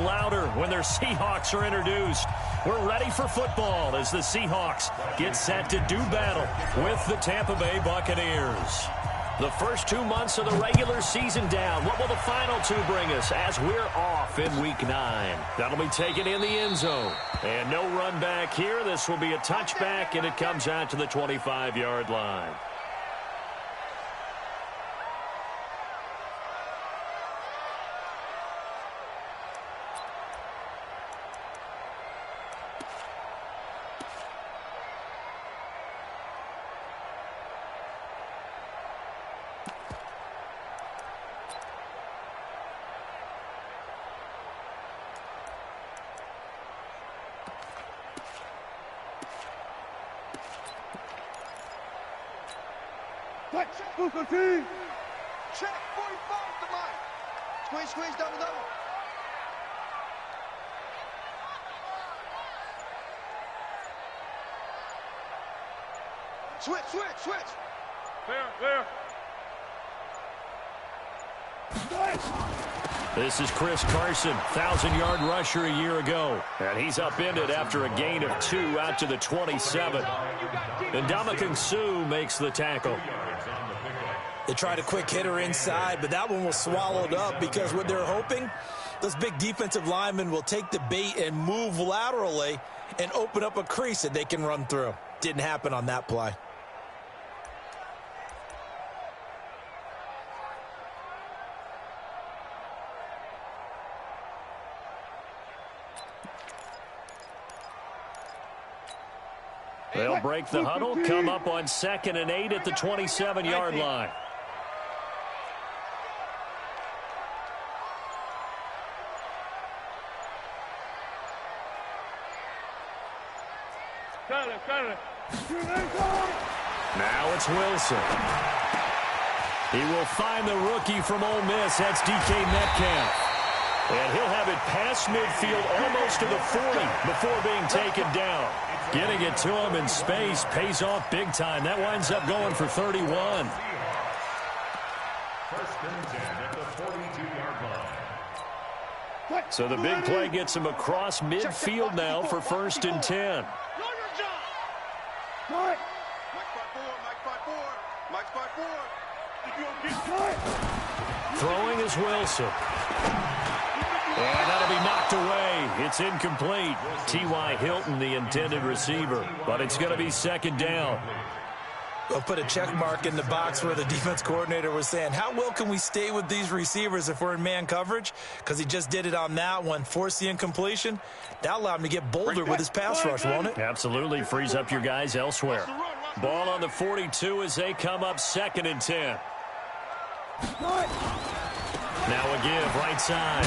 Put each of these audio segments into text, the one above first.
louder when their Seahawks are introduced. We're ready for football as the Seahawks get set to do battle with the Tampa Bay Buccaneers. The first 2 months of the regular season down. What will the final two bring us as we're off in Week 9? That'll be taken in the end zone. And no run back here. This will be a touchback, and it comes out to the 25-yard line. Check 45 to Mike. Squeeze, double. Switch. Clear. This is Chris Carson, 1,000-yard rusher a year ago. And he's upended after a gain of 2 out to the 27. And Ndamukong Suh makes the tackle. They tried a quick hitter inside, but that one was swallowed up because what they're hoping, those big defensive linemen will take the bait and move laterally and open up a crease that they can run through. Didn't happen on that play. They'll break the huddle, come up on 2nd and 8 at the 27-yard line. Now it's Wilson. He will find the rookie from Ole Miss. That's DK Metcalf. And he'll have it past midfield almost to the 40 before being taken down. Getting it to him in space pays off big time. That winds up going for 31. So the big play gets him across midfield now for 1st and 10. Throwing is Wilson. And that'll be knocked away. It's incomplete. T.Y. Hilton, the intended receiver. But it's going to be 2nd down. They'll put a check mark in the box where the defense coordinator was saying, how well can we stay with these receivers if we're in man coverage? Because he just did it on that one, forced the incompletion. That allowed him to get bolder with his pass rush, won't it? Absolutely. Frees up your guys elsewhere. Ball on the 42 as they come up 2nd and 10. Now a give, right side.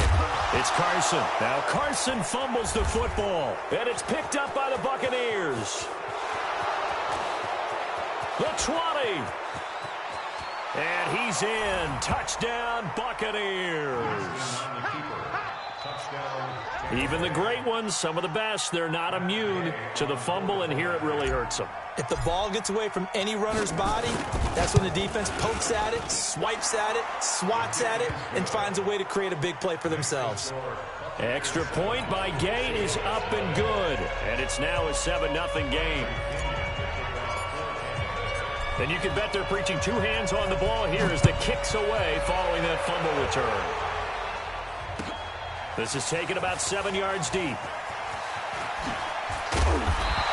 It's Carson. Now Carson fumbles the football. And it's picked up by the Buccaneers. The 20. And he's in. Touchdown, Buccaneers. Even the great ones, some of the best, they're not immune to the fumble, and here it really hurts them. If the ball gets away from any runner's body, that's when the defense pokes at it, swipes at it, swats at it, and finds a way to create a big play for themselves. Extra point by Gay is up and good, and it's now a 7-0 game. And you can bet they're preaching 2 hands on the ball here as the kick's away following that fumble return. This is taken about 7 yards deep.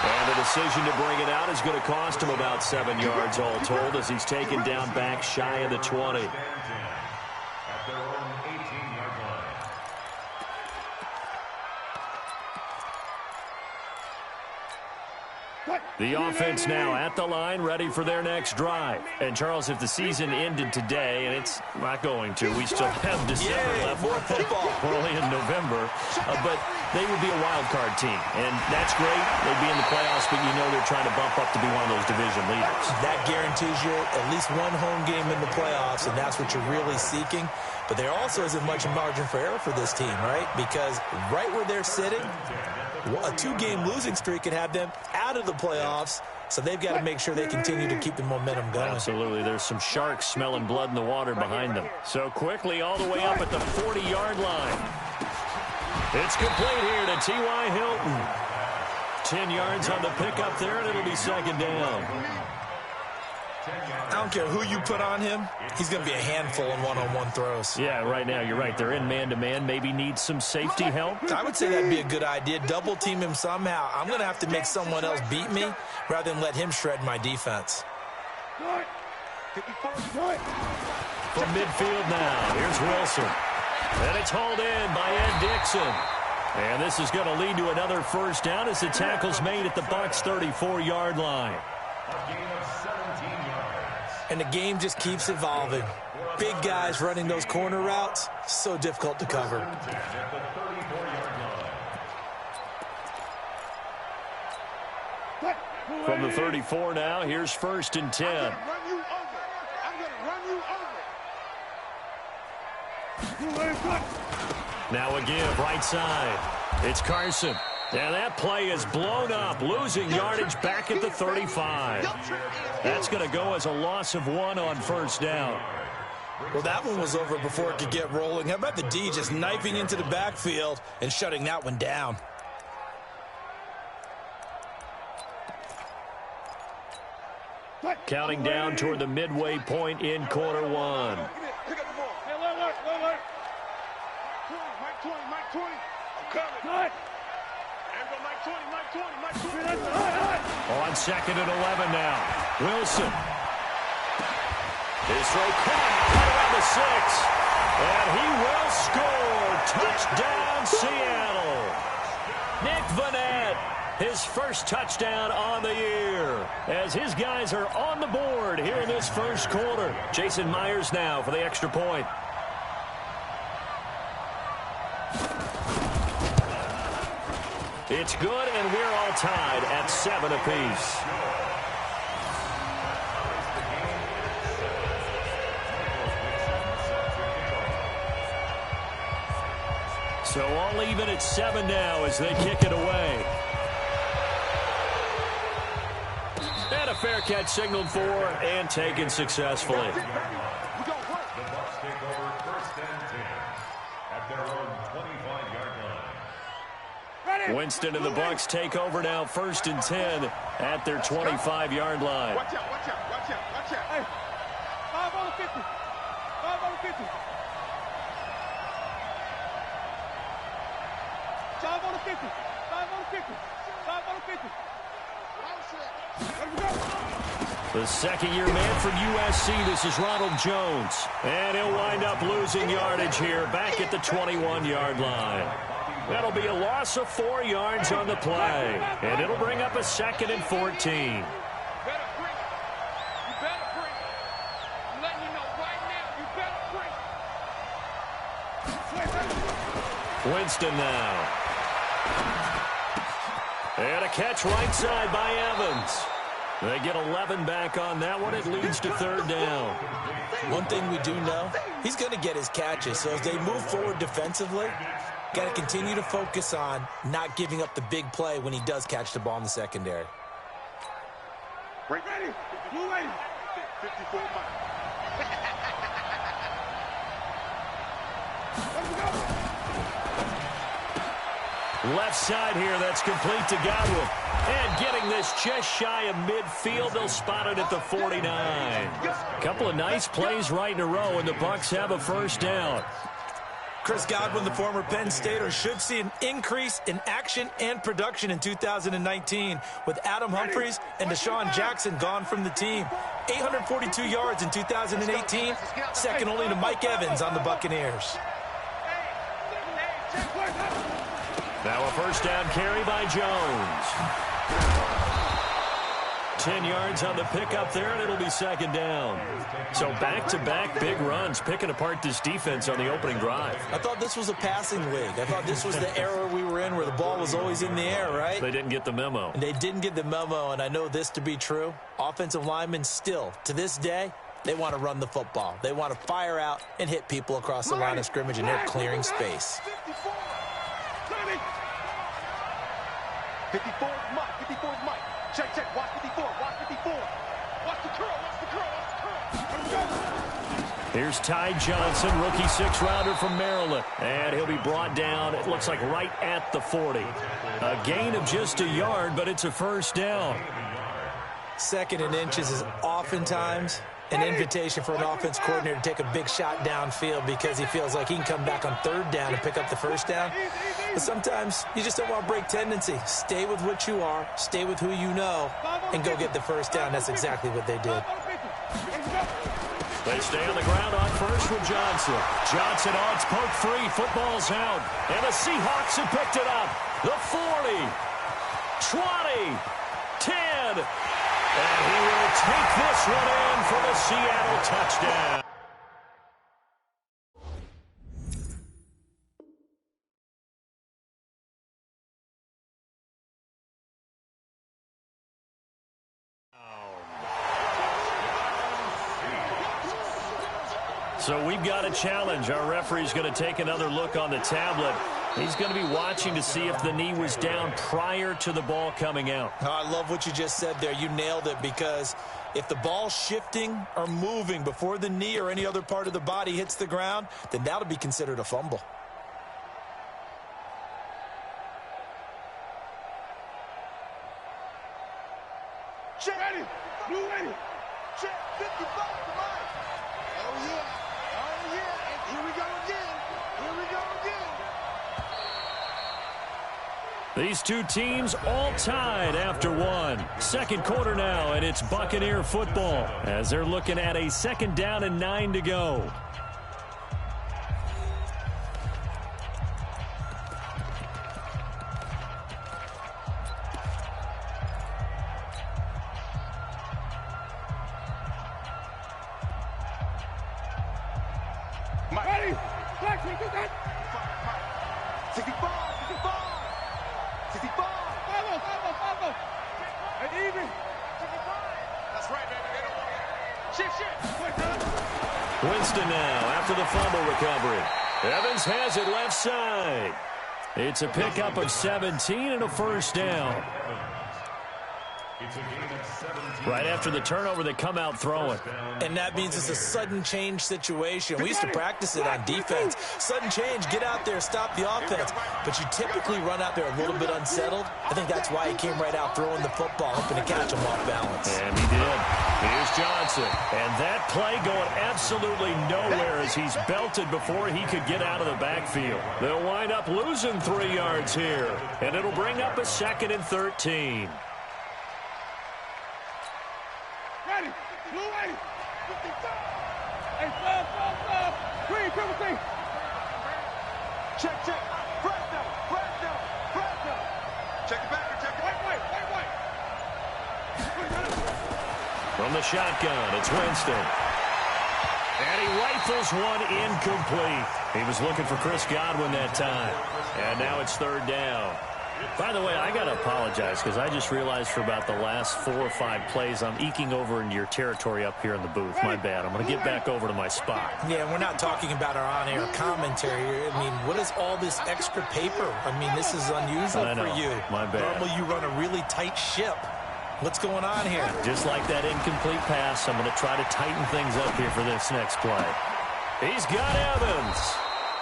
And the decision to bring it out is going to cost him about 7 yards all told as he's taken down back shy of the 20. The offense now at the line, ready for their next drive. And, Charles, if the season ended today, and it's not going to, we still have December left. More football. Early in November. But they would be a wild card team. And that's great. They'd be in the playoffs, but you know they're trying to bump up to be one of those division leaders. That guarantees you at least one home game in the playoffs, and that's what you're really seeking. But there also isn't much margin for error for this team, right? Because right where they're sitting, a 2-game losing streak could have them out of the playoffs, so they've got to make sure they continue to keep the momentum going. Absolutely. There's some sharks smelling blood in the water behind them. So quickly all the way up at the 40-yard line. It's complete here to T.Y. Hilton. 10 yards on the pickup there, and it'll be second down. I don't care who you put on him. He's going to be a handful in one-on-one throws. Yeah, right now, you're right. They're in man-to-man. Maybe need some safety help. I would say that'd be a good idea. Double team him somehow. I'm going to have to make someone else beat me rather than let him shred my defense. From midfield now, here's Wilson. And it's hauled in by Ed Dixon. And this is going to lead to another first down as the tackle's made at the Bucs' 34-yard line. And the game just keeps evolving. Big guys running those corner routes, so difficult to cover. From the 34 now, here's 1st and 10. I'm going to run you over. Now a give, right side. It's Carson. And that play is blown up, losing yardage back at the 35. That's going to go as a loss of 1 on first down. Well, that one was over before it could get rolling. How about the D just knifing into the backfield and shutting that one down? Counting down toward the midway point in quarter 1. On 2nd and 11 now. Wilson. His throw caught right around the 6. And he will score. Touchdown, Seattle. Nick Vannett, his first touchdown on the year. As his guys are on the board here in this first quarter. Jason Myers now for the extra point. It's good, and we're all tied at 7 apiece. So all even at 7 now as they kick it away. And a fair catch signaled for and taken successfully. The Bucs take over 1st and 10 at their own 25-yard line. Winston and the Bucs take over now 1st and 10 at their 25-yard line. Watch out, watch out, watch out, watch out. Hey, 5 on the 50. 5 on the 50. 5 on the 50. 5 on the 50. 5 on the 50. The second-year man from USC, this is Ronald Jones. And he'll wind up losing yardage here back at the 21-yard line. That'll be a loss of 4 yards on the play. And it'll bring up a 2nd and 14. You better bring it. You better bring it. I'm letting you know right now, you better bring it. Winston now. And a catch right side by Evans. They get 11 back on that one. It leads to 3rd down. One thing we do know, he's going to get his catches. So as they move forward defensively, got to continue to focus on not giving up the big play when he does catch the ball in the secondary. Ready. You ready. 54 miles. Left side here, that's complete to Gywu. And getting this just shy of midfield, they'll spot it at the 49. A couple of nice plays right in a row, and the Bucs have a first down. Chris Godwin, the former Penn Stater, should see an increase in action and production in 2019 with Adam Humphries and Deshaun Jackson gone from the team. 842 yards in 2018, second only to Mike Evans on the Buccaneers. Now a first down carry by Jones. 10 yards on the pickup there, and it'll be 2nd down. So back-to-back big runs, picking apart this defense on the opening drive. I thought this was a passing league. I thought this was the era we were in where the ball was always in the air, right? They didn't get the memo. And they didn't get the memo, and I know this to be true. Offensive linemen still, to this day, they want to run the football. They want to fire out and hit people across the line of scrimmage, and they're clearing space. 54 is Mike. 54 is Mike. Check, watch 54, watch 54. Watch the curl, watch the curl, watch the curl. Here's Ty Johnson, rookie six-rounder from Maryland. And he'll be brought down, it looks like, right at the 40. A gain of just a yard, but it's a first down. Second and inches is oftentimes an invitation for an offense coordinator to take a big shot downfield because he feels like he can come back on third down and pick up the first down. But sometimes you just don't want to break tendency. Stay with what you are, stay with who you know, and go get the first down. That's exactly what they did. They stay on the ground on first with Johnson. Johnson odds poke free. Football's out. And the Seahawks have picked it up. The 40, 20, 10. And he will take this one in for the Seattle touchdown. So we've got a challenge. Our referee's going to take another look on the tablet. He's going to be watching to see if the knee was down prior to the ball coming out. Oh, I love what you just said there. You nailed it, because if the ball's shifting or moving before the knee or any other part of the body hits the ground, then that'll be considered a fumble. Check. Ready. Blue ready. Check. 55 to line. Oh, yeah. Oh, yeah. And here we go again. Here we go again. These two teams all tied after one. Second quarter now, and it's Buccaneer football as they're looking at a 2nd down and 9 to go. Ready. Black, we do that. 65. 65. Follow. And even. 65. That's right, baby. They don't want it. Shift. Winston now after the fumble recovery. Evans has it left side. It's a pickup of 17 and a first down. Right after the turnover, they come out throwing. And that means it's a sudden change situation. We used to practice it on defense. Sudden change, get out there, stop the offense. But you typically run out there a little bit unsettled. I think that's why he came right out throwing the football, hoping to catch him off balance. And he did. Here's Johnson. And that play going absolutely nowhere as he's belted before he could get out of the backfield. They'll wind up losing 3 yards here. And it'll bring up a 2nd and 13. Ready. Blue ready. 55. Hey, stop. Green, triple T. Check. Press down. Check it back. Check it. Wait. From the shotgun, it's Winston. And he rifles one incomplete. He was looking for Chris Godwin that time. And now it's 3rd down. By the way, I got to apologize because I just realized for about the last 4 or 5 plays I'm eking over into your territory up here in the booth. My bad. I'm going to get back over to my spot. Yeah, we're not talking about our on-air commentary here. I mean, what is all this extra paper? I mean, this is unusual for you. My bad. Normally you run a really tight ship. What's going on here? Just like that incomplete pass, I'm going to try to tighten things up here for this next play. He's got Evans.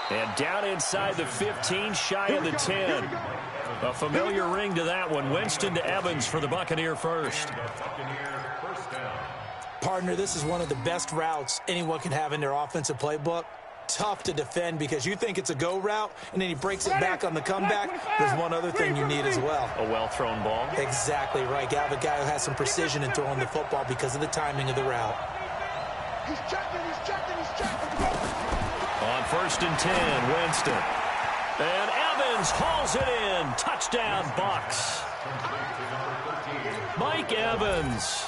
And down inside the 15, shy of the 10. A familiar ring to that one. Winston to Evans for the Buccaneer first. Partner, this is one of the best routes anyone can have in their offensive playbook. Tough to defend because you think it's a go route, and then he breaks it back on the comeback. There's one other thing you need as well. A well-thrown ball. Exactly right. You have a guy who has some precision in throwing the football because of the timing of the route. He's checking. On 1st and 10, Winston. And Evans hauls it in. Touchdown, Bucs. Mike Evans,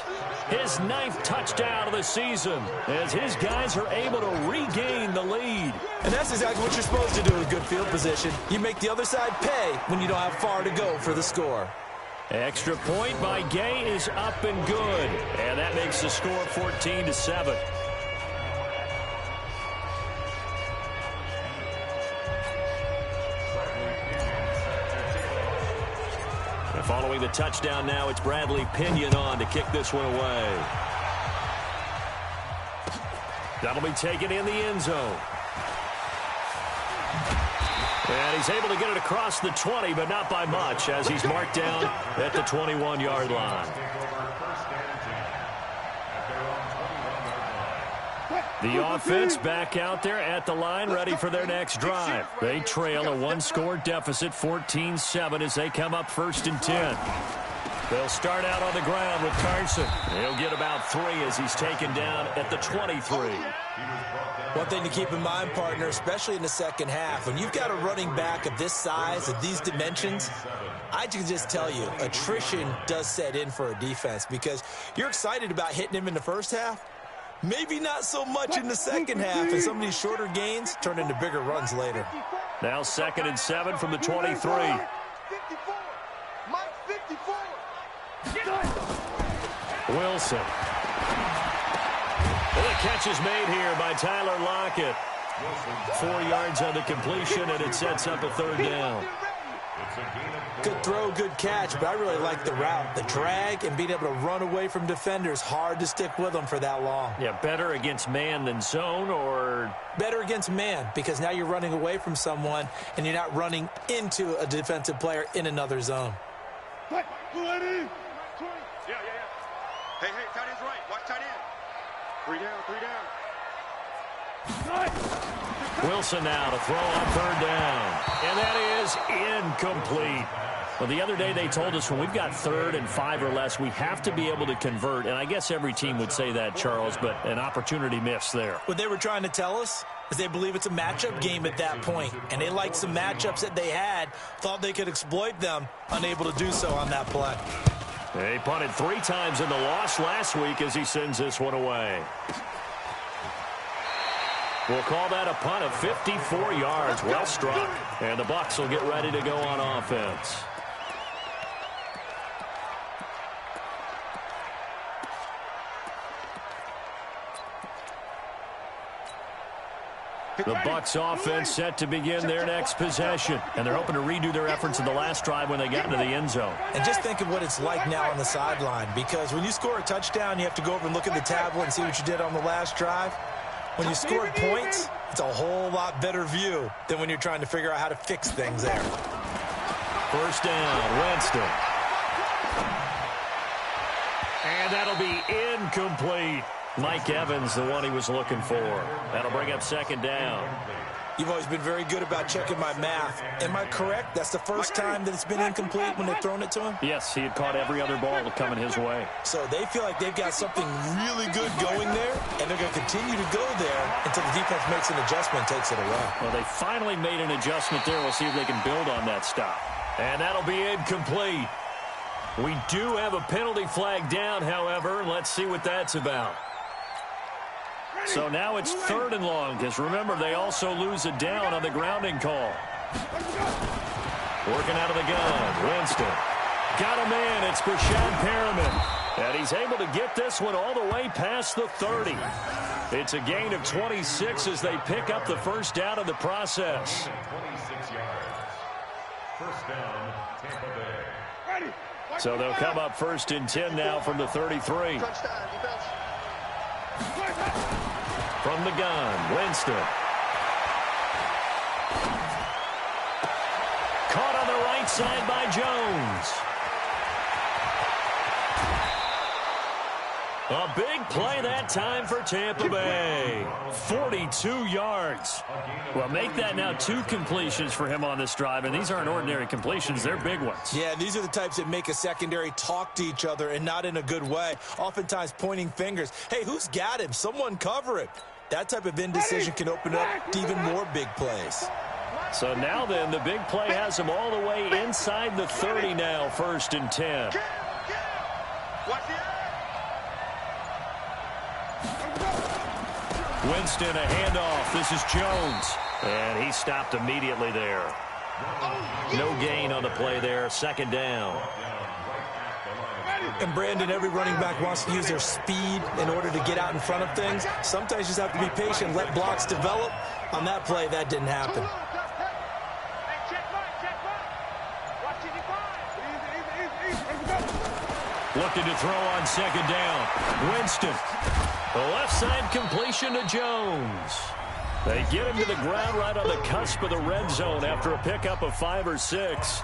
his 9th touchdown of the season, as his guys are able to regain the lead. And that's exactly what you're supposed to do with good field position. You make the other side pay when you don't have far to go for the score. Extra point by Gay is up and good. And that makes the score 14-7. Following the touchdown now, it's Bradley Pinion on to kick this one away. That'll be taken in the end zone. And he's able to get it across the 20, but not by much, as he's marked down at the 21-yard line. The offense back out there at the line, ready for their next drive. They trail a one-score deficit, 14-7, as they come up 1st and 10. They'll start out on the ground with Carson. He'll get about 3 as he's taken down at the 23. One thing to keep in mind, partner, especially in the second half, when you've got a running back of this size, of these dimensions, I can just tell you, attrition does set in for a defense because you're excited about hitting him in the first half. Maybe not so much in the second half, and some of these shorter gains turn into bigger runs later. Now 2nd and 7 from the 23. 54. Mike 54. Wilson. Well, the catch is made here by Tyler Lockett. 4 yards on the completion, and it sets up a 3rd down. Good throw, good catch, but I really like the route. The drag and being able to run away from defenders, hard to stick with them for that long. Yeah, better against man than zone, or? Better against man, because now you're running away from someone, and you're not running into a defensive player in another zone. Yeah. Hey, tight end's right. Watch tight end. 3 down. Wilson now to throw on 3rd down. And that is incomplete. Well, the other day they told us when we've got 3rd and 5 or less, we have to be able to convert. And I guess every team would say that, Charles, but an opportunity missed there. What they were trying to tell us is they believe it's a matchup game at that point. And they liked some matchups that they had, thought they could exploit them, unable to do so on that play. They punted 3 times in the loss last week as he sends this one away. We'll call that a punt of 54 yards. Well struck. And the Bucs will get ready to go on offense. The Bucs offense set to begin their next possession. And they're hoping to redo their efforts in the last drive when they got into the end zone. And just think of what it's like now on the sideline. Because when you score a touchdown, you have to go over and look at the tablet and see what you did on the last drive. When you scored points, it's a whole lot better view than when you're trying to figure out how to fix things there. 1st down, Winston. And that'll be incomplete. Mike Evans, the one he was looking for. That'll bring up 2nd down. You've always been very good about checking my math. Am I correct? That's the first time that it's been incomplete when they've thrown it to him? Yes, he had caught every other ball coming his way. So they feel like they've got something really good going there, and they're going to continue to go there until the defense makes an adjustment and takes it away. Well, they finally made an adjustment there. We'll see if they can build on that stop. And that'll be incomplete. We do have a penalty flag down, however, and let's see what that's about. So now it's 3rd and long, because remember, they also lose a down on the grounding call. Working out of the gun, Winston. Got a man, it's Brashad Perriman. And he's able to get this one all the way past the 30. It's a gain of 26 as they pick up the 1st down in the process. 26 yards. 1st down, Tampa Bay. So they'll come up 1st and 10 now from the 33. From the gun, Winston. Caught on the right side by Jones. A big play that time for Tampa Bay. 42 yards. Well, make that now 2 completions for him on this drive, and these aren't ordinary completions. They're big ones. Yeah, these are the types that make a secondary talk to each other and not in a good way. Oftentimes pointing fingers. Hey, who's got him? Someone cover it. That type of indecision can open up to even more big plays. So now then, the big play has him all the way inside the 30 now, 1st and 10. Winston, a handoff. This is Jones. And he stopped immediately there. No gain on the play there. 2nd down. And Brandon, every running back wants to use their speed in order to get out in front of things. Sometimes you just have to be patient, let blocks develop. On that play, that didn't happen. Looking to throw on 2nd down. Winston. The left side completion to Jones. They get him to the ground right on the cusp of the red zone after a pickup of 5 or 6.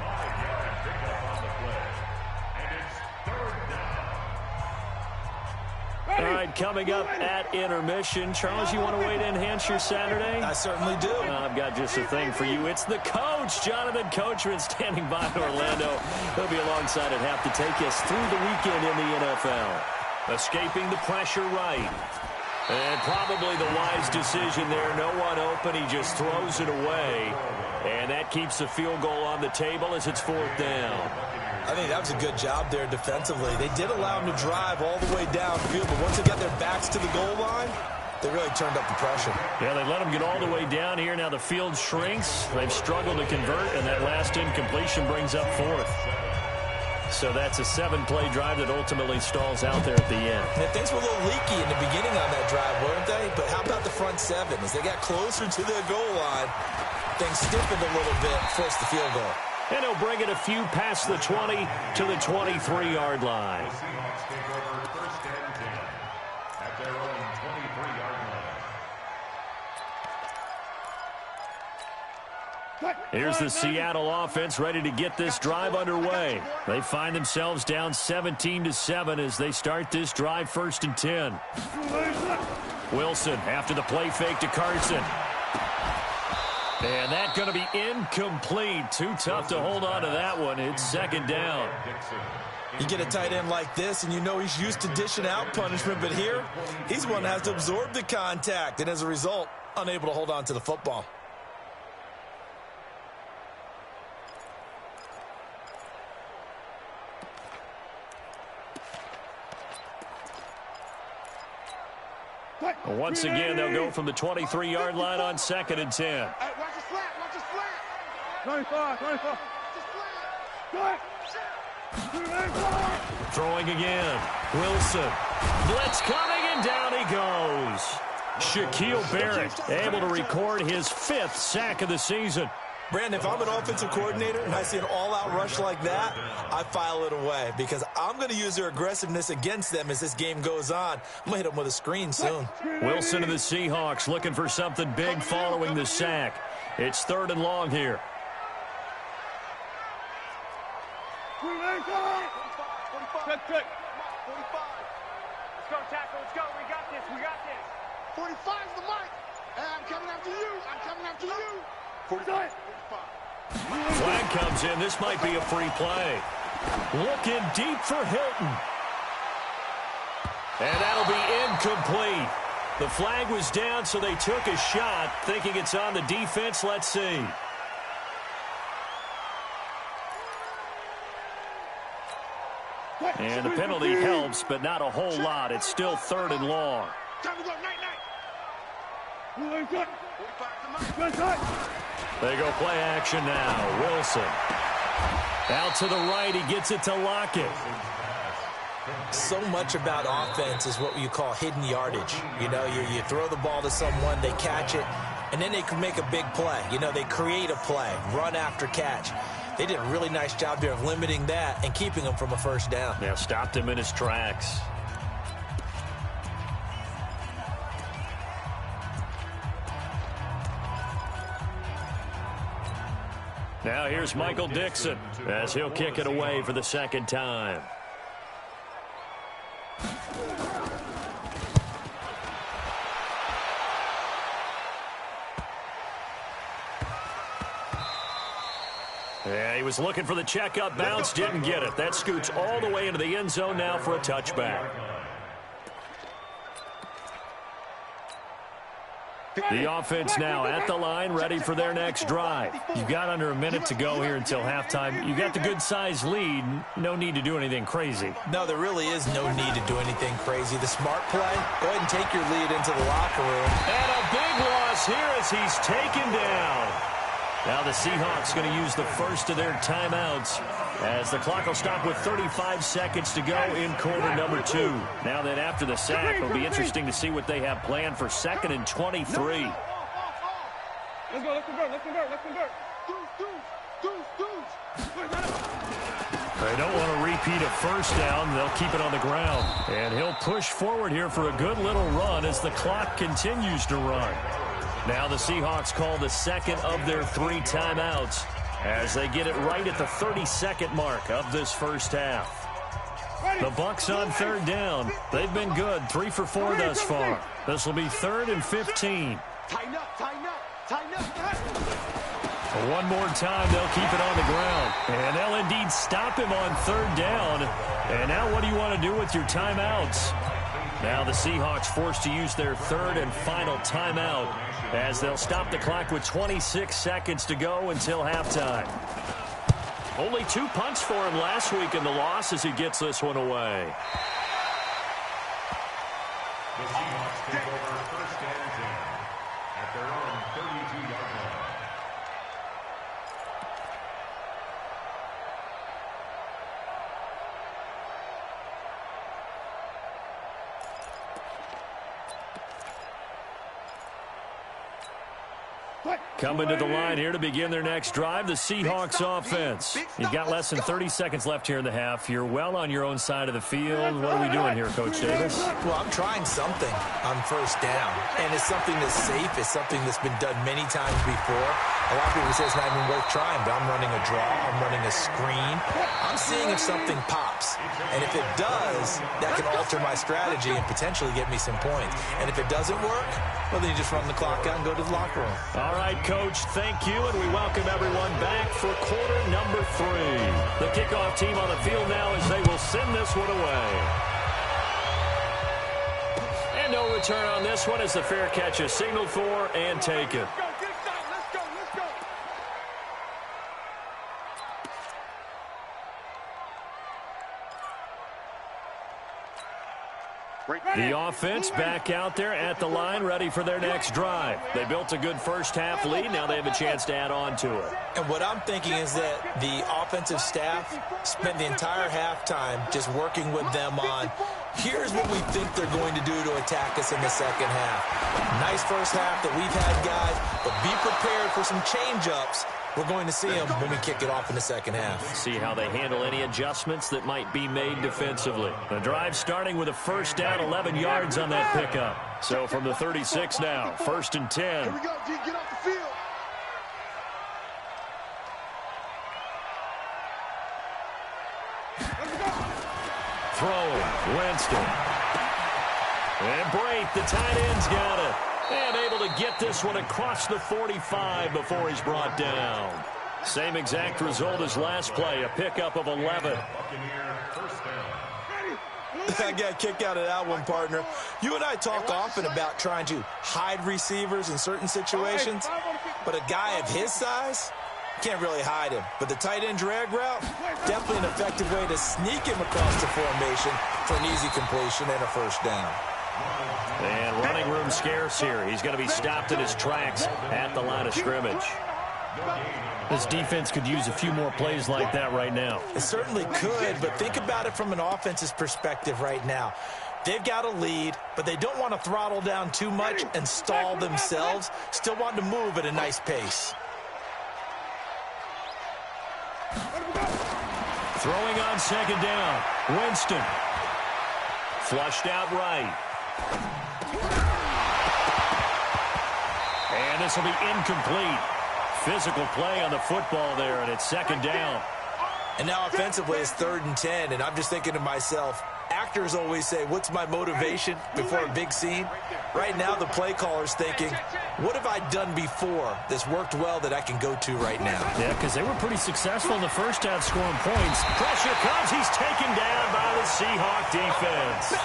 All right, coming up at intermission. Charles, you want to wait to enhance your Saturday? I certainly do. I've got just a thing for you. It's the coach, Jonathan Coachman, standing by in Orlando. He'll be alongside at half to take us through the weekend in the NFL. Escaping the pressure right. And probably the wise decision there. No one open. He just throws it away. And that keeps the field goal on the table as it's 4th down. I think that was a good job there defensively. They did allow them to drive all the way downfield, but once they got their backs to the goal line, they really turned up the pressure. Yeah, they let them get all the way down here. Now the field shrinks. They've struggled to convert, and that last incompletion brings up 4th. So that's a 7-play drive that ultimately stalls out there at the end. And things were a little leaky in the beginning on that drive, weren't they? But how about the front 7? As they got closer to the goal line, things stiffened a little bit, forced the field goal. And he'll bring it a few past the 20 to the 23-yard line. The Seahawks take over 1st and 10 at their own 23-yard line. Here's the Seattle offense ready to get this drive underway. They find themselves down 17-7 as they start this drive 1st and 10. Wilson after the play fake to Carson. And that's going to be incomplete. Too tough to hold on to that one. It's 2nd down. You get a tight end like this, and you know he's used to dishing out punishment, but here, he's the one that has to absorb the contact, and as a result, unable to hold on to the football. Once again, they'll go from the 23-yard line on 2nd and 10. Hey, watch his flat, watch his flat. 25, 25. Watch his flat. Throwing again. Wilson. Blitz coming, and down he goes. Shaquille Barrett able to record his 5th sack of the season. Brandon, if I'm an offensive coordinator and I see an all-out rush like that, I file it away because I'm going to use their aggressiveness against them as this game goes on. I'm going to hit them with a screen soon. Wilson of the Seahawks looking for something big following the sack. It's 3rd and long here. 45. 45. Check, check. 45. Let's go, tackle. Let's go. We got this. We got this. 45 is the mic. Hey, I'm coming after you. I'm coming after you. 45. Flag comes in. This might be a free play. Looking deep for Hilton. And that'll be incomplete. The flag was down, so they took a shot, thinking it's on the defense. Let's see. And the penalty helps, but not a whole lot. It's still 3rd and long. Time to go. Night. They go play action now. Wilson. Out to the right. He gets it to Lockett. So much about offense is what you call hidden yardage. You know, you throw the ball to someone, they catch it, and then they can make a big play. You know, they create a play, run after catch. They did a really nice job there of limiting that and keeping him from a 1st down. Yeah, stopped him in his tracks. Now here's Michael Dixon as he'll kick it away for the 2nd time. Yeah, he was looking for the checkup bounce, didn't get it. That scoots all the way into the end zone now for a touchback. The offense now at the line, ready for their next drive. You've got under a minute to go here until halftime. You got the good-sized lead. No need to do anything crazy. No, there really is no need to do anything crazy. The smart play, go ahead and take your lead into the locker room. And a big loss here as he's taken down. Now the Seahawks going to use the first of their timeouts as the clock will stop with 35 seconds to go in quarter number 2. Now then after the sack, it'll be interesting to see what they have planned for 2nd and 23. Let's go. Let's convert. Deuce. They don't want to repeat a first down. They'll keep it on the ground. And he'll push forward here for a good little run as the clock continues to run. Now the Seahawks call the second of their 3 timeouts as they get it right at the 30-second mark of this first half. The Bucs on third down. They've been good, 3 for 4 thus far. This will be 3rd and 15. Tighten up, tighten up, tighten up. One more time, they'll keep it on the ground. And they'll indeed stop him on third down. And now what do you want to do with your timeouts? Now the Seahawks forced to use their 3rd and final timeout as they'll stop the clock with 26 seconds to go until halftime. Only 2 punts for him last week in the loss as he gets this one away. The Seahawks take over 1st and 10 at their own 32-yard line. Coming to the line here to begin their next drive, the Seahawks offense. You've got less than 30 seconds left here in the half. You're well on your own side of the field. What are we doing here, Coach Davis? Well, I'm trying something on first down, and it's something that's safe. It's something that's been done many times before. A lot of people say it's not even worth trying, but I'm running a draw. I'm running a screen. I'm seeing if something pops, and if it does, that can alter my strategy and potentially get me some points. And if it doesn't work, well, then you just run the clock out and go to the locker room. All right, Coach, thank you, and we welcome everyone back for quarter number 3. The kickoff team on the field now as they will send this one away. And no return on this one as the fair catch is signaled for and taken. The offense back out there at the line, ready for their next drive. They built a good first-half lead. Now they have a chance to add on to it. And what I'm thinking is that the offensive staff spent the entire halftime just working with them on, here's what we think they're going to do to attack us in the second half. Nice first half that we've had, guys, but be prepared for some change-ups. We're going to see them when we kick it off in the second half. See how they handle any adjustments that might be made defensively. The drive starting with a first down, 11 yards on that pickup. So from the 36 now, 1st and 10. Here we go, G, get off the field. Throw, Winston. And Brate, the tight end's got it. And able to get this one across the 45 before he's brought down. Same exact result as last play, a pickup of 11. I got a kick out of that one, partner. You and I talk often about trying to hide receivers in certain situations, but a guy of his size, can't really hide him. But the tight end drag route, definitely an effective way to sneak him across the formation for an easy completion and a first down. And running room scarce here. He's going to be stopped in his tracks at the line of scrimmage. This defense could use a few more plays like that right now. It certainly could, but think about it from an offense's perspective right now. They've got a lead, but they don't want to throttle down too much and stall themselves. Still want to move at a nice pace. Throwing on second down. Winston. Flushed out right. And this will be incomplete. Physical play on the football there, and it's second down. And now offensively it's 3rd and 10, and I'm just thinking to myself, actors always say, what's my motivation before a big scene? Right now the play caller's thinking, what have I done before that's worked well that I can go to right now? Yeah, because they were pretty successful in the first half scoring points. Pressure comes. He's taken down by the Seahawk defense.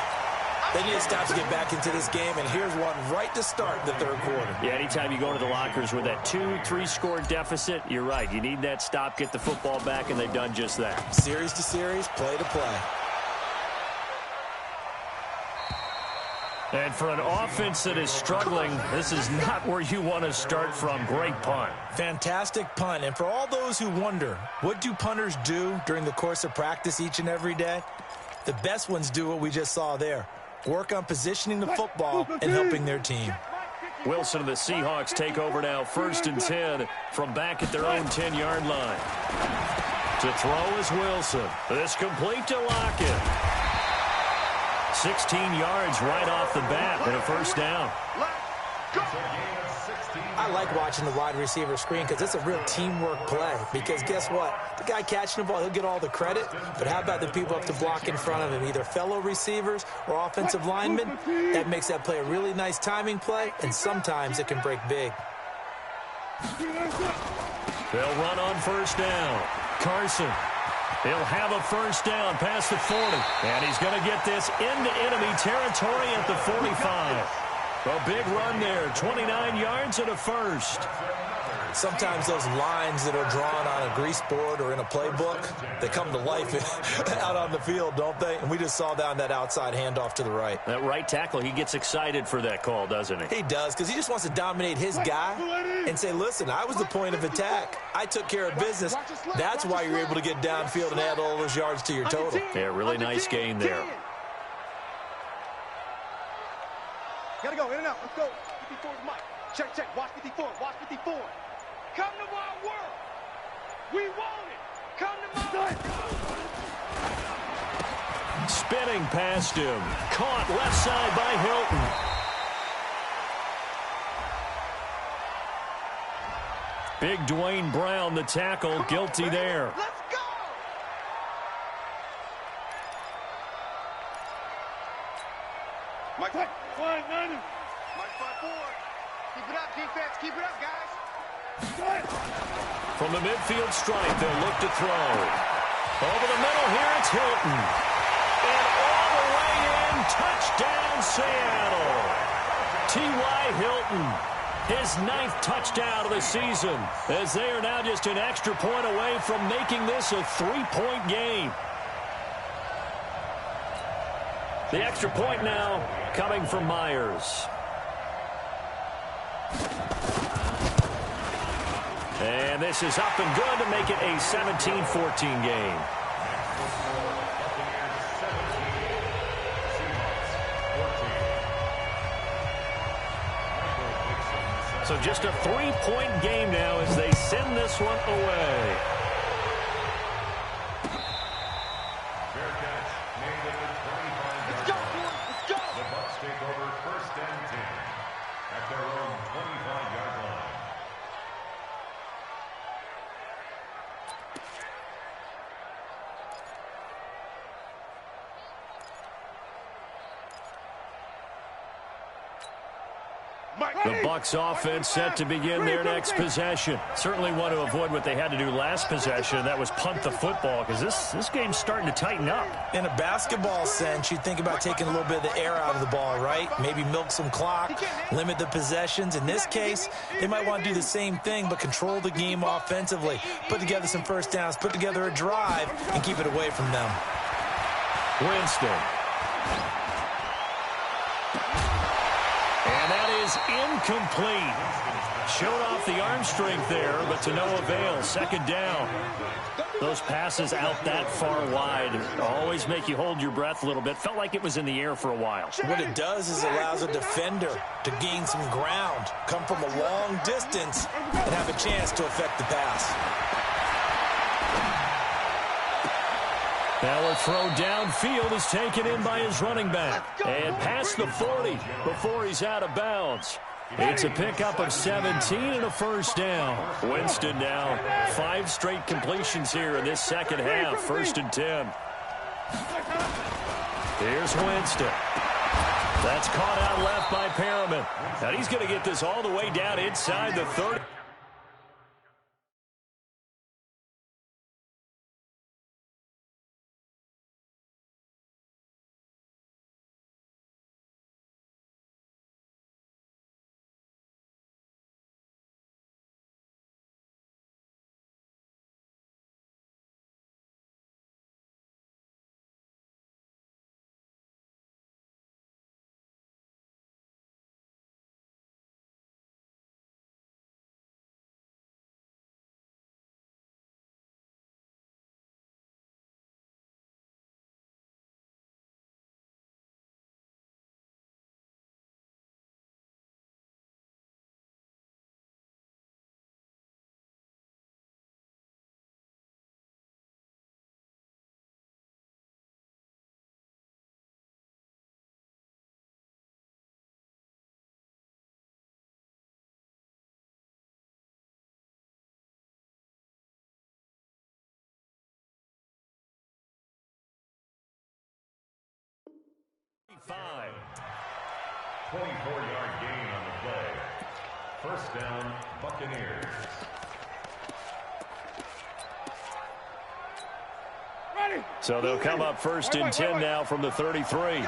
They need to stop to get back into this game, and here's one right to start the 3rd quarter. Yeah, anytime you go to the lockers with that 2-3 score deficit, you're right. You need that stop, get the football back, and they've done just that. Series to series, play to play. And for an offense that is struggling, this is not where you want to start from. Great punt. Fantastic punt. And for all those who wonder, what do punters do during the course of practice each and every day? The best ones do what we just saw there. Work on positioning the football and helping their team. Wilson and the Seahawks take over now, 1st and 10 from back at their own 10-yard line. To throw is Wilson. This complete to Lockett. 16 yards right off the bat and a first down. I like watching the wide receiver screen because it's a real teamwork play. Because guess what? The guy catching the ball, he'll get all the credit. But how about the people up to block in front of him, either fellow receivers or offensive linemen? That makes that play a really nice timing play, and sometimes it can break big. They'll run on first down. Carson. He'll have a first down past the 40. And he's going to get this into enemy territory at the 45. A big run there, 29 yards and a first. Sometimes those lines that are drawn on a grease board or in a playbook, they come to life out on the field, don't they? And we just saw down that outside handoff to the right. That right tackle, he gets excited for that call, doesn't he? He does, because he just wants to dominate his guy and say, listen, I was the point of attack. I took care of business. That's why you're able to get downfield and add all those yards to your total. Yeah, really nice gain there. Gotta go, in and out. Let's go. 54 is Mike. Check, check. Watch 54. Watch 54. Come to my world. We want it. Come to my world. Spinning past him. Caught left side by Hilton. Big Dwayne Brown, the tackle, guilty there. Let's go. Mike, fine, Niner. Mike, 5-4. Keep it up, defense. Keep it up, guys. From the midfield stripe, they'll look to throw. Over the middle here, it's Hilton. And all the way in, touchdown, Seattle. T.Y. Hilton, his 9th touchdown of the season, as they are now just an extra point away from making this a 3-point game. The extra point now coming from Myers. And this is up and good to make it a 17-14 game. So just a 3-point game now as they send this one away. Fair catch made at the 25-yard Let's go, line. boys. Let's go. The Bucs take over first and 10 at their own 25-yard line. The Bucs offense set to begin their next possession. Certainly want to avoid what they had to do last possession. That was punt the football, because this game's starting to tighten up. In a basketball sense, you think about taking a little bit of the air out of the ball, right? Maybe milk some clock, limit the possessions. In this case, they might want to do the same thing, but control the game offensively. Put together some first downs, put together a drive, and keep it away from them. Winston. And that is incomplete. Showed off the arm strength there, but to no avail. Second down. Those passes out that far wide always make you hold your breath a little bit. Felt like it was in the air for a while. What it does is allows a defender to gain some ground, come from a long distance, and have a chance to affect the pass. Now a throw downfield is taken in by his running back. And past the 40 before he's out of bounds. It's a pickup of 17 and a first down. Winston now 5 straight completions here in this second half. First and 10. Here's Winston. That's caught out left by Perriman. Now he's going to get this all the way down inside the 30. 5. 24-yard gain on the play. First down, Buccaneers. So they'll come up first and 10 now from the 33.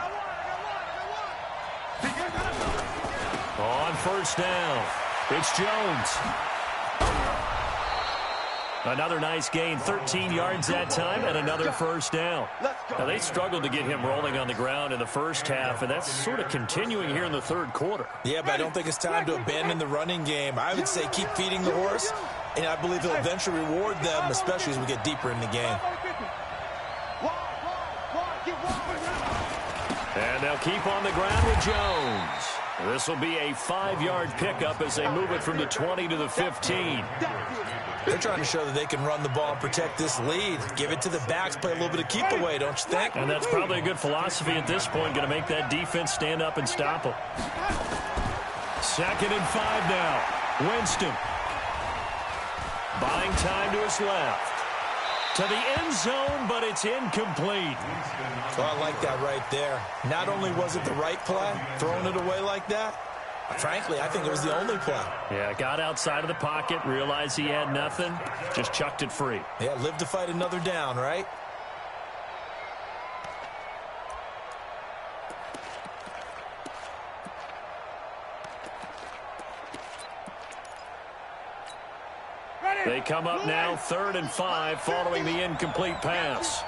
On first down, it's Jones. Another nice gain, 13 yards that time, and another first down. Now, they struggled to get him rolling on the ground in the first half, and that's sort of continuing here in the third quarter. Yeah, but I don't think it's time to abandon the running game. I would say keep feeding the horse, and I believe he'll eventually reward them, especially as we get deeper in the game. And they'll keep on the ground with Jones. This will be a 5-yard pickup as they move it from the 20 to the 15. They're trying to show that they can run the ball and protect this lead. Give it to the backs, play a little bit of keep away, don't you think? And that's probably a good philosophy at this point, going to make that defense stand up and stop them. 2nd and 5 now. Winston. Buying time to his left. To the end zone, but it's incomplete. So I like that right there. Not only was it the right play, throwing it away like that, frankly, I think it was the only play. Yeah, got outside of the pocket, realized he had nothing, just chucked it free. Yeah, live to fight another down, right? They come up now 3rd and 5 following the incomplete pass.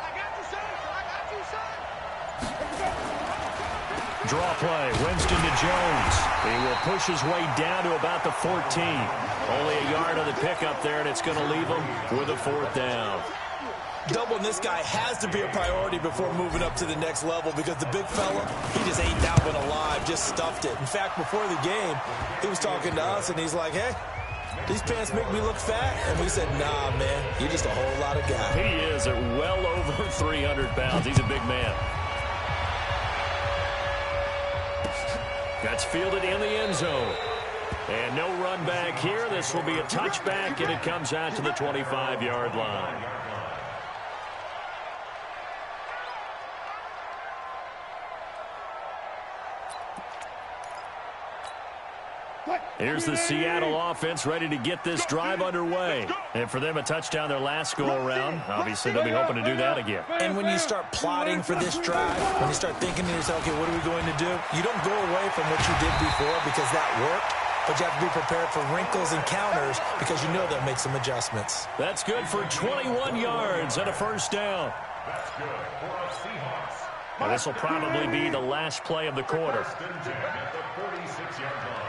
Draw play, Winston to Jones. He will push his way down to about the 14. Only a yard on the pickup there, and it's going to leave him with a 4th down. Doubling this guy has to be a priority before moving up to the next level because the big fella, he just ate that one alive, just stuffed it. In fact, before the game, he was talking to us, and he's like, hey, these pants make me look fat. And we said, nah, man, you're just a whole lot of guy. He is at well over 300 pounds. He's a big man. That's fielded in the end zone. And no run back here. This will be a touchback, and it comes out to the 25-yard line. Here's the Seattle offense ready to get this drive underway. And for them, a touchdown their last go-around. Obviously, they'll be hoping to do that again. And when you start plotting for this drive, when you start thinking to yourself, okay, what are we going to do? You don't go away from what you did before because that worked, but you have to be prepared for wrinkles and counters because you know they'll make some adjustments. That's good for 21 yards and a first down. That's good for the Seahawks. And this will probably be the last play of the quarter. First and 10 at the 46-yard line.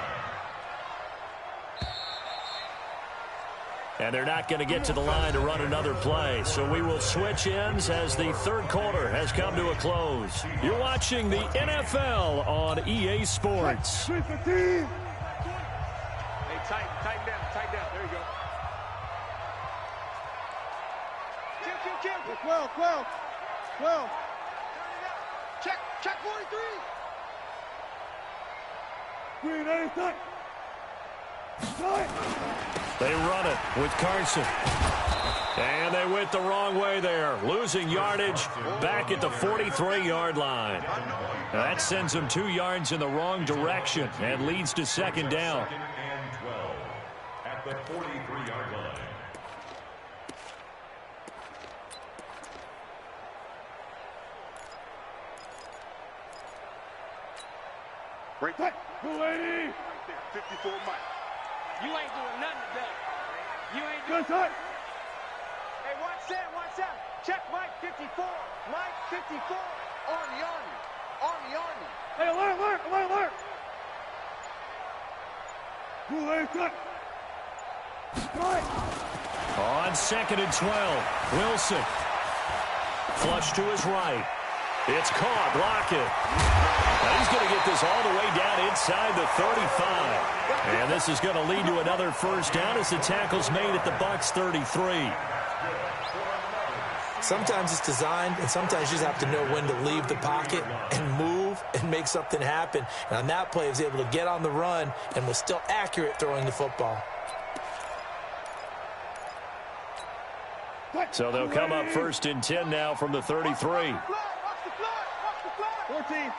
And they're not going to get to the line to run another play. So we will switch ends as the third quarter has come to a close. You're watching the NFL on EA Sports. Hey, tighten down. There you go. Kill. 12. Check 43. Green, anything. They run it with Carson. And they went the wrong way there, losing yardage back at the 43-yard line. Now that sends them 2 yards in the wrong direction and leads to second down. Second and 12 at the 43-yard line. Right there. 280. Right there. 54 Mike. You ain't doing nothing today. You ain't doing nothing. Hey, watch that. Check Mike 54. Mike 54. Army. Hey, alert. 280. Right. On 2nd and 12, Wilson. Flush to his right. It's caught. Lockett. Now he's going to get this all the way down inside the 35. And this is going to lead to another first down as the tackle's made at the Bucs 33. Sometimes it's designed, and sometimes you just have to know when to leave the pocket and move and make something happen. And on that play, he was able to get on the run and was still accurate throwing the football. So they'll come up first and 10 now from the 33. Watch the clock. 14.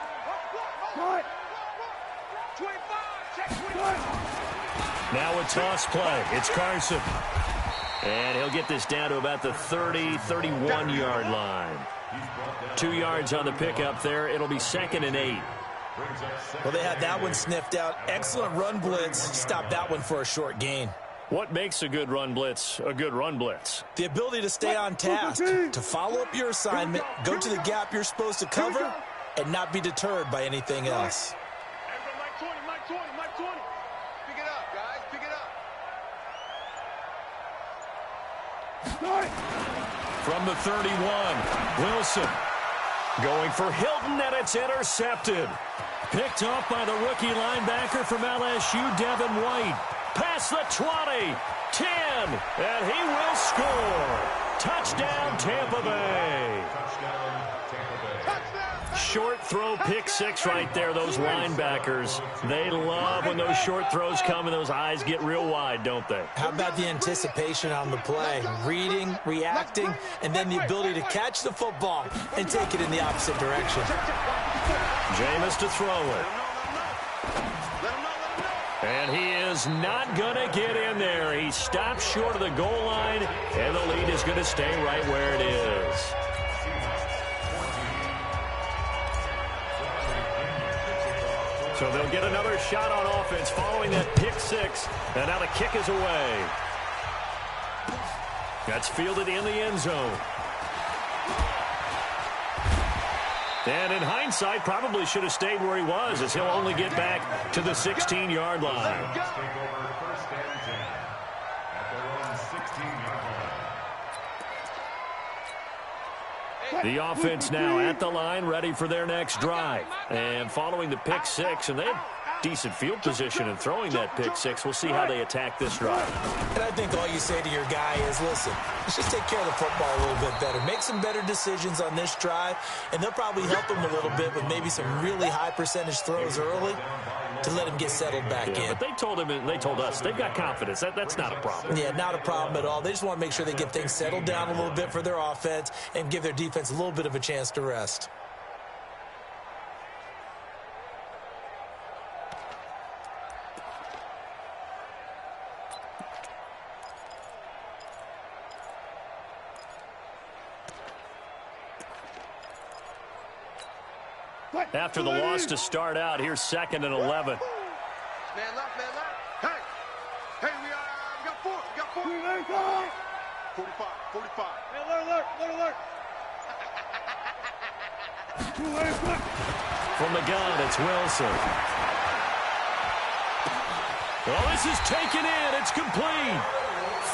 Now a toss play. It's Carson. And he'll get this down to about the 30, 31-yard line. 2 yards on the pickup there. It'll be 2nd and 8. Well, they had that one sniffed out. Excellent run blitz. Stop that one for a short gain. What makes a good run blitz a good run blitz? The ability to stay on task, to follow up your assignment, go to the gap you're supposed to cover, and not be deterred by anything else. Mike 20. Pick it up, guys. Pick it up. From the 31, Wilson going for Hilton, and it's intercepted. Picked off by the rookie linebacker from LSU, Devin White. Past the 20, 10, and he will score. Touchdown, Tampa Bay. Short throw, pick six right there, those linebackers. They love when those short throws come and those eyes get real wide, don't they? How about the anticipation on the play? Reading, reacting, and then the ability to catch the football and take it in the opposite direction. Jameis to throw it. And he is not going to get in there. He stops short of the goal line, and the lead is going to stay right where it is. So they'll get another shot on offense following that pick six. And now the kick is away. That's fielded in the end zone. And in hindsight, probably should have stayed where he was, as he'll only get back to the 16-yard line. The offense now at the line, ready for their next drive. And following the pick six, and they have decent field position in throwing that pick six. We'll see how they attack this drive. And I think all you say to your guy is, listen, let's just take care of the football a little bit better. Make some better decisions on this drive, and they'll probably help him a little bit with maybe some really high percentage throws early to let him get settled back in. But they told him, and they told us, they've got confidence. That's not a problem. Yeah, not a problem at all. They just want to make sure they get things settled down a little bit for their offense and give their defense a little bit of a chance to rest. After the loss to start out, here's 2nd and 11. Man left. Hey, we got four. 45. Hey, alert. From the gun, it's Wilson. Well, this is taken in. It's complete.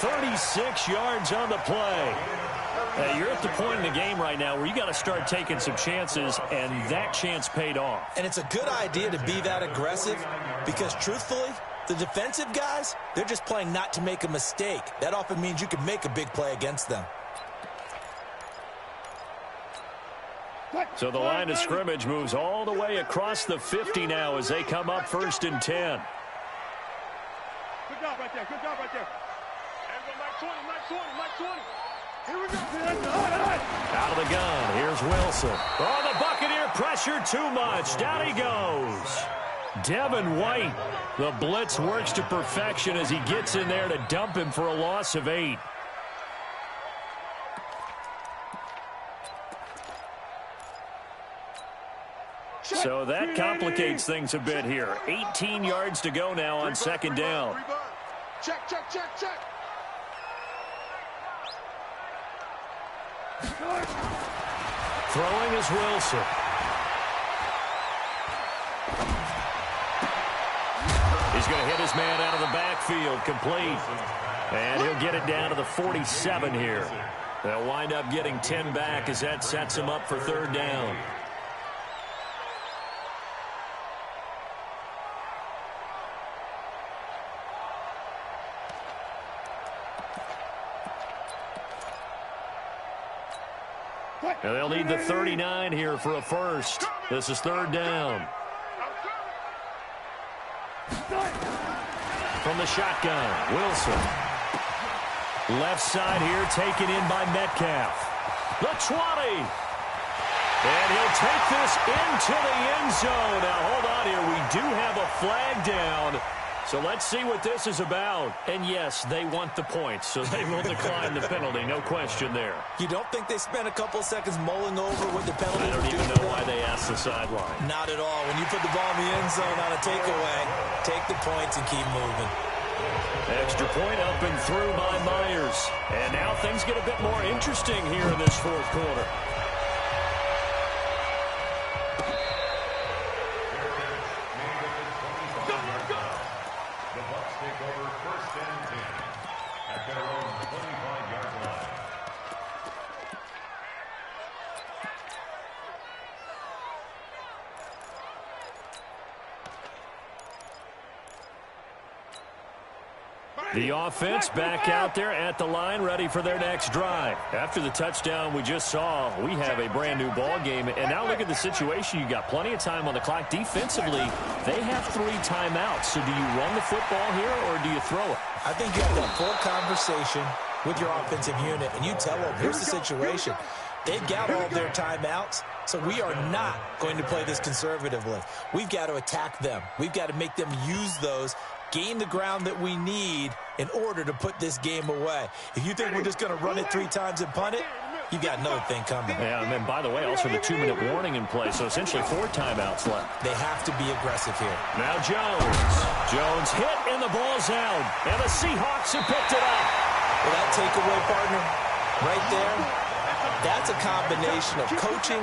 36 yards on the play. You're at the point in the game right now where you got to start taking some chances, and that chance paid off. And it's a good idea to be that aggressive because, truthfully, the defensive guys, they're just playing not to make a mistake. That often means you can make a big play against them. So the line of scrimmage moves all the way across the 50 now as they come up 1st and 10. Good job right there. Mike 20. Here we go. Out of the gun, here's Wilson. Oh, the Buccaneer pressure too much. Down he goes. Devin White. The blitz works to perfection as he gets in there to dump him for a loss of 8. So that complicates things a bit here. 18 yards to go now on 2nd down. Check. Throwing is Wilson. He's going to hit his man out of the backfield, complete. And he'll get it down to the 47 here. They'll wind up getting 10 back as that sets him up for 3rd down. And they'll need the 39 here for a first. This is 3rd down. From the shotgun, Wilson. Left side here taken in by Metcalf. The 20. And he'll take this into the end zone. Now, hold on here. We do have a flag down. So let's see what this is about. And, yes, they want the points, so they will decline the penalty. No question there. You don't think they spent a couple seconds mulling over what the penalty I don't even know why they asked the sideline. Not at all. When you put the ball in the end zone on a takeaway, take the points and keep moving. Extra point up and through by Myers. And now things get a bit more interesting here in this fourth quarter. The Bucs take over first and 10 at their own 25-yard line. The offense back out there at the line, ready for their next drive. After the touchdown we just saw, we have a brand-new ball game. And now look at the situation. You got plenty of time on the clock. Defensively, they have 3 timeouts. So do you run the football here or do you throw it? I think you have that full conversation with your offensive unit, and you tell them, here's the situation. They've got all their timeouts, so we are not going to play this conservatively. We've got to attack them. We've got to make them use those, gain the ground that we need in order to put this game away. If you think we're just going to run it 3 times and punt it, you've got another thing coming. Yeah, and then, by the way, also the 2-minute warning in play, so essentially 4 timeouts left. They have to be aggressive here. Now Jones. Jones hit, and the ball's out. And the Seahawks have picked it up. Well, that takeaway, partner, right there, that's a combination of coaching,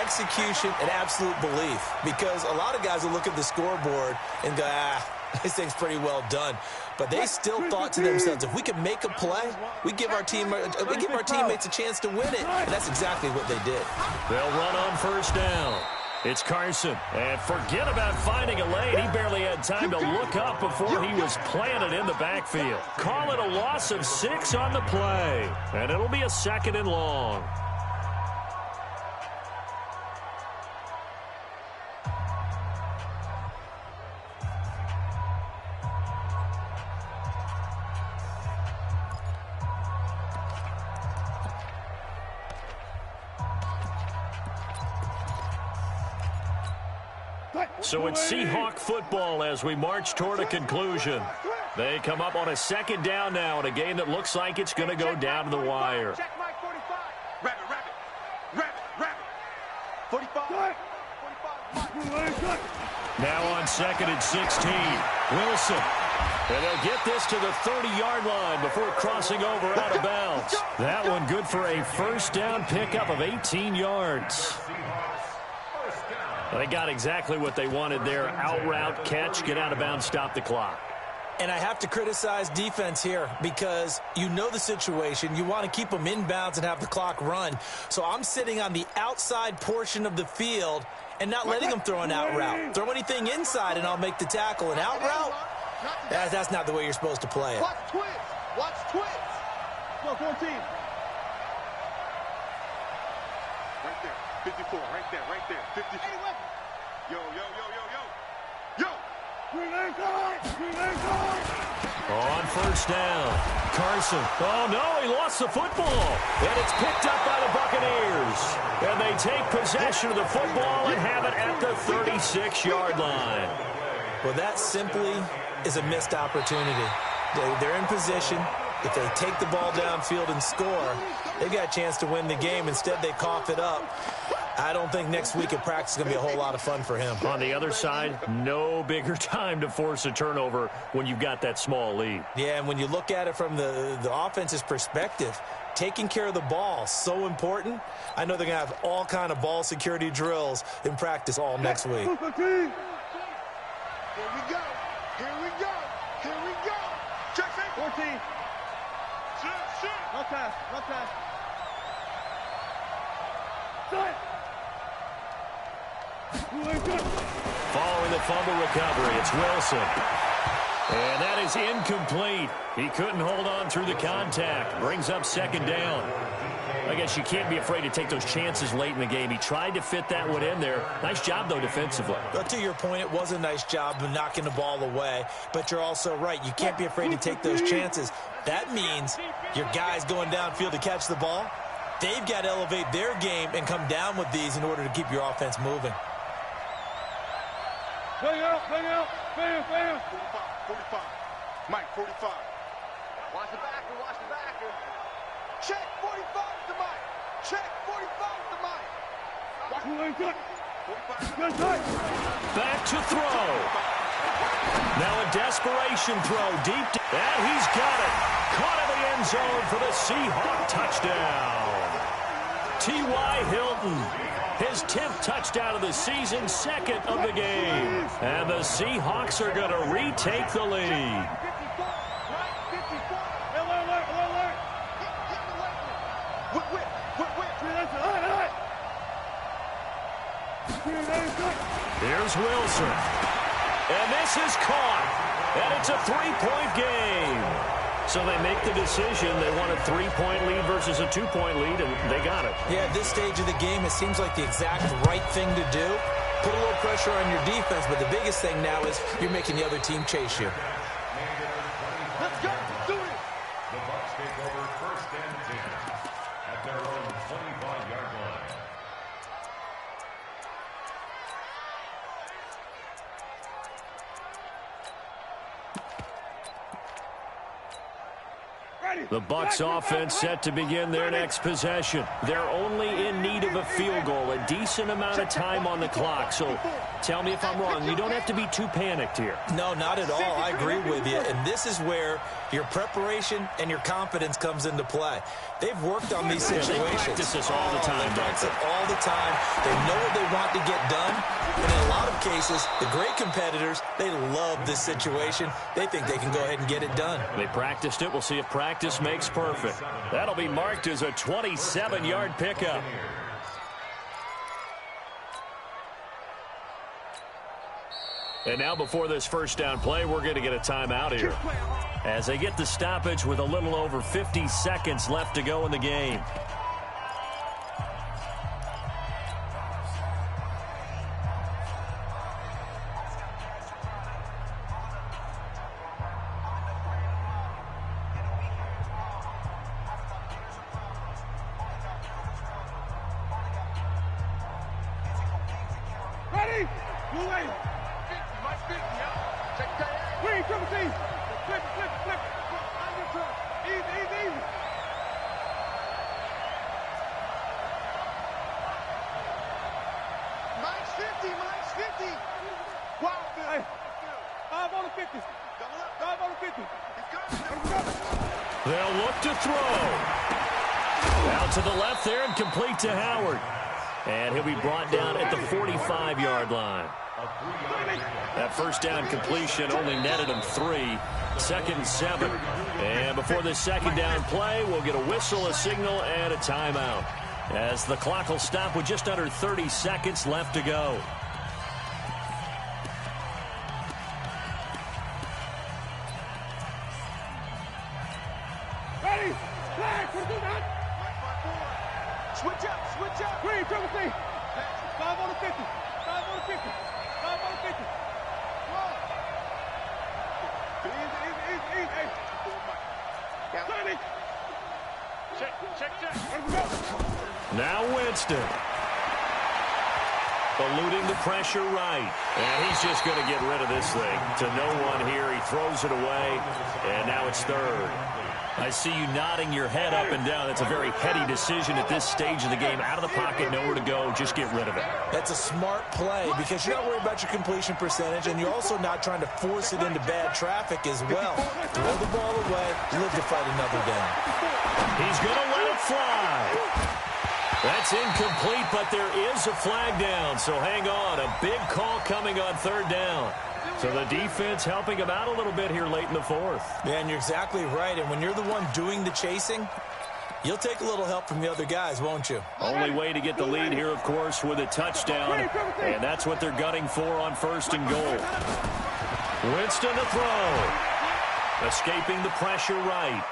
execution, and absolute belief. Because a lot of guys will look at the scoreboard and go, this thing's pretty well done. But they still thought to themselves, if we can make a play, we give our teammates a chance to win it. And that's exactly what they did. They'll run on first down. It's Carson. And forget about finding a lane. He barely had time to look up before he was planted in the backfield. Call it a loss of 6 on the play. And it'll be a 2nd and long. So it's Seahawk football as we march toward a conclusion. They come up on a 2nd down now in a game that looks like it's going to go down to the wire. Check Mike 45. Rabbit. 45. Now on 2nd and 16. Wilson. And they'll get this to the 30-yard line before crossing over out of bounds. That one good for a first down pickup of 18 yards. They got exactly what they wanted there. Out route, catch, get out of bounds, stop the clock. And I have to criticize defense here because you know the situation. You want to keep them inbounds and have the clock run. So I'm sitting on the outside portion of the field and not letting them throw an out route. Throw anything inside and I'll make the tackle. An out route? That's not the way you're supposed to play it. Watch twins. Go, 14. Right there. 54, right there. 54. Yo. On first down, Carson. Oh, no, he lost the football. And it's picked up by the Buccaneers. And they take possession of the football and have it at the 36-yard line. Well, that simply is a missed opportunity. They're in position. If they take the ball downfield and score, they've got a chance to win the game. Instead, they cough it up. I don't think next week at practice is going to be a whole lot of fun for him. On the other side, no bigger time to force a turnover when you've got that small lead. Yeah, and when you look at it from the offense's perspective, taking care of the ball, so important. I know they're going to have all kind of ball security drills in practice all next week. Here we go. Check 14. Shoot. No pass. Following the fumble recovery, it's Wilson. And that is incomplete. He couldn't hold on through the contact. Brings up 2nd down. I guess you can't be afraid to take those chances late in the game. He tried to fit that one in there. Nice job, though, defensively. But to your point, it was a nice job of knocking the ball away. But you're also right. You can't be afraid to take those chances. That means your guys going downfield to catch the ball, They've got to elevate their game and come down with these in order to keep your offense moving. Bang out, bang out, bang, bang. 45. Mike, 45. Watch the backer, watch the backer. Check, 45 to Mike. Check, 45 to Mike. Watch the lane, cut. 45. Back to throw. Now a desperation throw deep. And he's got it. Caught in the end zone for the Seahawks touchdown. T.Y. Hilton, his 10th touchdown of the season, 2nd of the game. And the Seahawks are going to retake the lead. 54. Right, 54. Alert. Hit the weight. Whip. Here's Wilson. And this is caught. And it's a 3-point game. So they make the decision. They want a 3-point lead versus a 2-point lead, and they got it. Yeah, at this stage of the game, it seems like the exact right thing to do. Put a little pressure on your defense, but the biggest thing now is you're making the other team chase you. Let's go. Do it. The Bucs take over 1st and 10 at their own 25-yard line. The Bucs offense set to begin their next possession. They're only in need of a field goal, a decent amount of time on the clock. So tell me if I'm wrong. You don't have to be too panicked here. No, not at all. I agree with you. And this is where your preparation and your confidence comes into play. They've worked on these situations. They practice this all the time. They practice it all the time. They know what they want to get done. And in a lot of cases, the great competitors, they love this situation. They think they can go ahead and get it done. They practiced it. We'll see if practice makes perfect. That'll be marked as a 27-yard pickup. And now before this first down play, we're going to get a timeout here as they get the stoppage with a little over 50 seconds left to go in the game. Ready? You ready? Mike 50, yeah. Check that. Green, triple T. Flip. Under turn. Easy. Mike's 50. Wow, hey. 5 on the 50. Double up. 5 on the 50. They'll look to throw. Out to the left there and complete to Howard. And he'll be brought down at the 45-yard line. That first down completion only netted him 3. 2nd and 7. And before this second down play, we'll get a whistle, a signal, and a timeout, as the clock will stop with just under 30 seconds left to go. Ready? Flag. Switch up. Green, triple T. 5 on the 50. 5 on the 50. 5 on the 50. Easy. Hey. Check. Now Winston. Eluding the pressure right. And he's just going to get rid of this thing. To no one here. He throws it away. And now it's 3rd. I see you nodding your head up and down. That's a very heady decision at this stage of the game. Out of the pocket, nowhere to go. Just get rid of it. That's a smart play because you're not worried about your completion percentage, and you're also not trying to force it into bad traffic as well. Throw the ball away, live to fight another down. He's going to let it fly. That's incomplete, but there is a flag down, so hang on. A big call coming on 3rd down. So the defense helping him out a little bit here late in the 4th. Yeah, and you're exactly right. And when you're the one doing the chasing, you'll take a little help from the other guys, won't you? Only way to get the lead here, of course, with a touchdown. And that's what they're gunning for on 1st and goal. Winston to throw. Escaping the pressure right.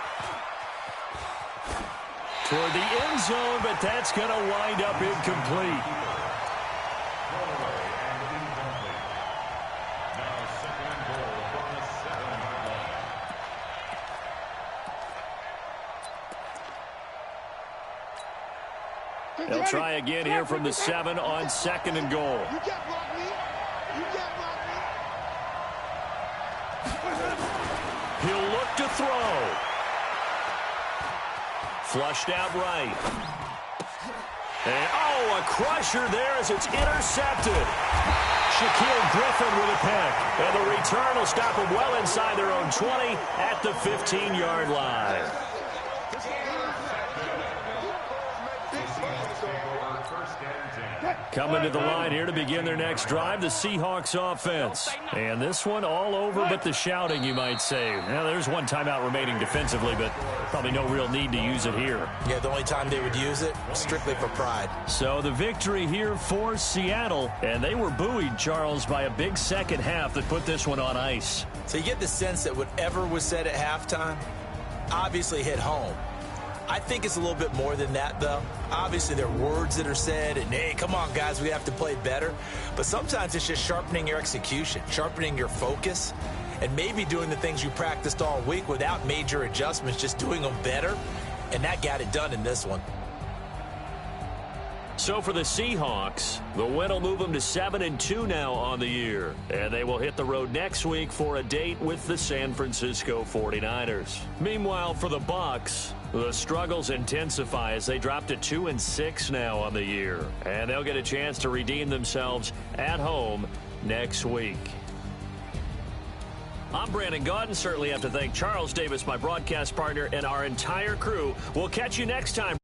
Toward the end zone, but that's going to wind up incomplete. They'll try again here from the 7 on 2nd and goal. You can't block me. You can't block me. He'll look to throw. Flushed out right. And, oh, a crusher there as it's intercepted. Shaquille Griffin with a pick. And the return will stop them well inside their own 20 at the 15-yard line. Coming to the line here to begin their next drive, the Seahawks offense. And this one all over but the shouting, you might say. Now, there's one timeout remaining defensively, but probably no real need to use it here. Yeah, the only time they would use it, strictly for pride. So the victory here for Seattle, and they were buoyed, Charles, by a big second half that put this one on ice. So you get the sense that whatever was said at halftime obviously hit home. I think it's a little bit more than that, though. Obviously, there are words that are said, and, hey, come on, guys, we have to play better. But sometimes it's just sharpening your execution, sharpening your focus, and maybe doing the things you practiced all week without major adjustments, just doing them better. And that got it done in this one. So for the Seahawks, the win will move them to 7-2 now on the year. And they will hit the road next week for a date with the San Francisco 49ers. Meanwhile, for the Bucs, the struggles intensify as they drop to 2-6 now on the year. And they'll get a chance to redeem themselves at home next week. I'm Brandon Gaudin. Certainly have to thank Charles Davis, my broadcast partner, and our entire crew. We'll catch you next time